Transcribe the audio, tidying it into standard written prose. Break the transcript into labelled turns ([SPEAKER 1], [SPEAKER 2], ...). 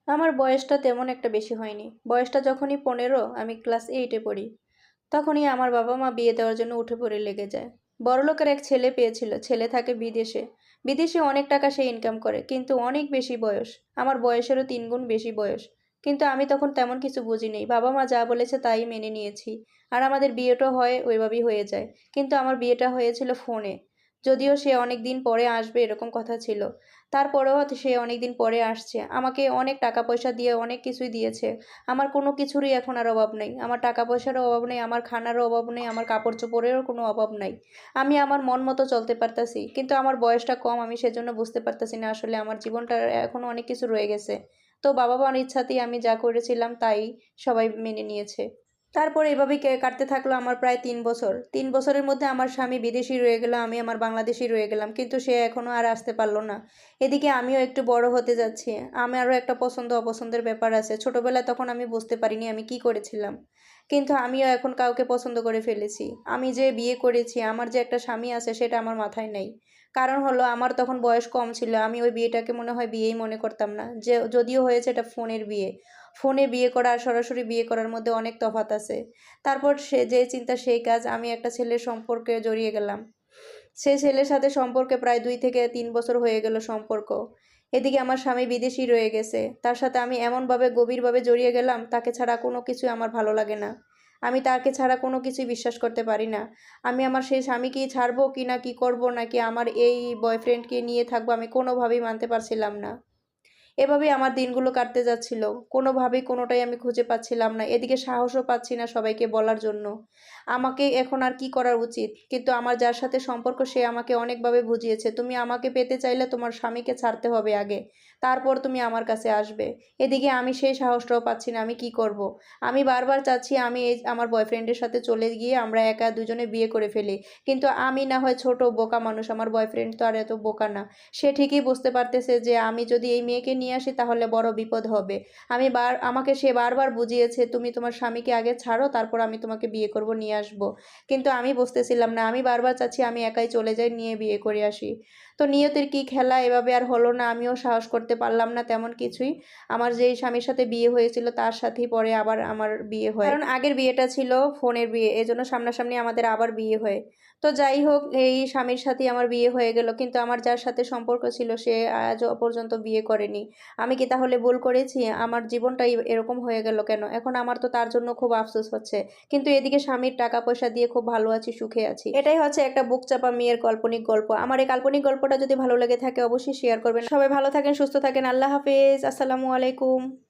[SPEAKER 1] আমার বয়সটা তেমন একটা বেশি হয়নি। বয়সটা যখনই ১৫, আমি ক্লাস 8-এ পড়ি। তখনই আমার বাবা-মা বিয়ে দেওয়ার জন্য উঠে পড়ে লেগে যায়। বড়লোকের এক ছেলে পেয়েছিল। ছেলে থাকে বিদেশে। বিদেশে অনেক টাকা সে ইনকাম করে, কিন্তু অনেক বেশি বয়স। আমার বয়সেরও ৩ গুণ বেশি বয়স। কিন্তু আমি তখন তেমন কিছু বুঝিনি। বাবা-মা যা বলেছে তাই মেনে নিয়েছি। আর আমাদের বিয়েটা হয় ওইভাবেই হয়ে যায়। কিন্তু আমার বিয়েটা হয়েছিল ফোনে। যদিও সে অনেক দিন পরে আসবে এরকম কথা ছিল। তারপরেও সে অনেক দিন পরে আসছে। আমাকে অনেক টাকা পয়সা দিয়ে অনেক কিছুই দিয়েছে। আমার কোনো কিছুরই এখন আর অভাব নেই। আমার টাকা পয়সারও অভাব নেই, আমার খানারও অভাব নেই, আমার কাপড়-চোপড়েরও কোনো অভাব নাই। আমি আমার মন মতো চলতে পারতাছি। কিন্তু আমার বয়সটা কম, আমি সেজন্য বুঝতে পারতাছি না আসলে আমার জীবনটার এখনো অনেক কিছু রয়ে গেছে। তো বাবা-মার ইচ্ছাতেই আমি যা করেছিলাম তাই সবাই মেনে নিয়েছে। তারপর এভাবেই কাটতে থাকলো আমার প্রায় ৩ বছর। ৩ বছরের মধ্যে আমার স্বামী বিদেশী রয়ে গেল, আমি আমার বাংলাদেশী রয়ে গেলাম। কিন্তু সে এখনো আর আসতে পারল না। এদিকে আমিও একটু বড় হতে যাচ্ছি। আমারও একটা পছন্দ অপছন্দের ব্যাপার আছে। ছোটবেলায় তখন আমি বুঝতে পারিনি আমি কি করেছিলাম। কিন্তু আমিও এখন কাউকে পছন্দ করে ফেলেছি। আমি যে বিয়ে করেছি, আমার যে একটা স্বামী আছে সেটা আমার মাথায় নেই। কারণ হলো আমার তখন বয়স কম ছিল। আমি ওই বিয়েটাকে মনে হয় বিয়েই মনে করতাম না। যে যদিও হয়েছে এটা ফোনের বিয়ে। ফোনে বিয়ে করা আর সরাসরি বিয়ে করার মধ্যে অনেক তফাৎ আছে। তারপর সে যে চিন্তা সেই কাজ, আমি একটা ছেলের সম্পর্কে জড়িয়ে গেলাম। সে ছেলের সাথে সম্পর্কে প্রায় ২ থেকে ৩ বছর হয়ে গেল সম্পর্ক। এদিকে আমার স্বামী বিদেশী রয়ে গেছে। তার সাথে আমি এমনভাবে গভীরভাবে জড়িয়ে গেলাম, তাকে ছাড়া কোনো কিছুই আমার ভালো লাগে না। আমি তাকে ছাড়া কোনো কিছুই বিশ্বাস করতে পারি না। আমি আমার সেই স্বামীকেই ছাড়বো কি না কি করব, নাকি আমার এই বয়ফ্রেন্ডকে নিয়ে থাকবো, আমি কোনোভাবেই মানতে পারছিলাম না। এভাবেই আমার দিনগুলো কাটতে যাচ্ছিল। কোনোভাবেই কোনোটাই আমি খুঁজে পাচ্ছিলাম না। এদিকে সাহসও পাচ্ছি না সবাইকে বলার জন্য। আমাকে এখন আর কি করা উচিত? কিন্তু আমার যার সাথে সম্পর্ক সে আমাকে অনেকভাবে বুঝিয়েছে, "তুমি আমাকে পেতে চাইলে তোমার স্বামীকে ছাড়তে হবে আগে। তারপর তুমি আমার কাছে আসবে।" এদিকে আমি সেই সাহসটাও পাচ্ছি না। আমি কি করব? আমি বারবার চাচ্ছি আমি আমার বয়ফ্রেন্ডের সাথে চলে গিয়ে আমরা একা দুজনে বিয়ে করে ফেলি। কিন্তু আমি না হয় ছোট বোকা মানুষ, আমার বয়ফ্রেন্ড তো আর এত বোকা না। সে ঠিকই বুঝতে পারতেছে যে আমি যদি এই মেয়েকে নিয়ে আসি তাহলে বড় বিপদ হবে। আমাকে সে বারবার বুঝিয়েছে, "তুমি তোমার স্বামীকে আগে ছাড়ো, তারপর আমি তোমাকে বিয়ে করব, নিয়ে আসবো।" কিন্তু আমি বুঝতেছিলাম না। আমি বারবার চাচ্ছি আমি একাই চলে যাই, নিয়ে বিয়ে করে আসি। তো নিয়তির কি খেলা, এভাবে আর হলো না। আমিও সাহস করতে পারলাম না তেমন কিছুই। আমার যেই স্বামীর সাথে বিয়ে হয়েছিল তার সাথেই পরে আবার আমার বিয়ে হয়। কারণ আগের বিয়েটা ছিল ফোনের বিয়ে। এজন্য সামনাসামনি আমাদের আবার বিয়ে হয়। তো যাই হোক, এই স্বামীর সাথেই আমার বিয়ে হয়ে গেল। কিন্তু আমার যার সাথে সম্পর্ক ছিল সে আজও পর্যন্ত বিয়ে করেনি। আমি কি তাহলে ভুল করেছি? আমার জীবনটাই এরকম হয়ে গেল কেন? এখন আমার তো তার জন্য খুব আফসোস হচ্ছে। কিন্তু এদিকে স্বামীর টাকা পয়সা দিয়ে খুব ভালো আছি, সুখে আছি। এটাই হচ্ছে একটা বুকচাপা মেয়ের কাল্পনিক গল্প। আমার এই কাল্পনিক গল্পটা যদি ভালো লেগে থাকে অবশ্যই শেয়ার করবেন। সবাই ভালো থাকেন, সুস্থ থাকেন। আল্লাহ হাফেজ। আসসালামু আলাইকুম।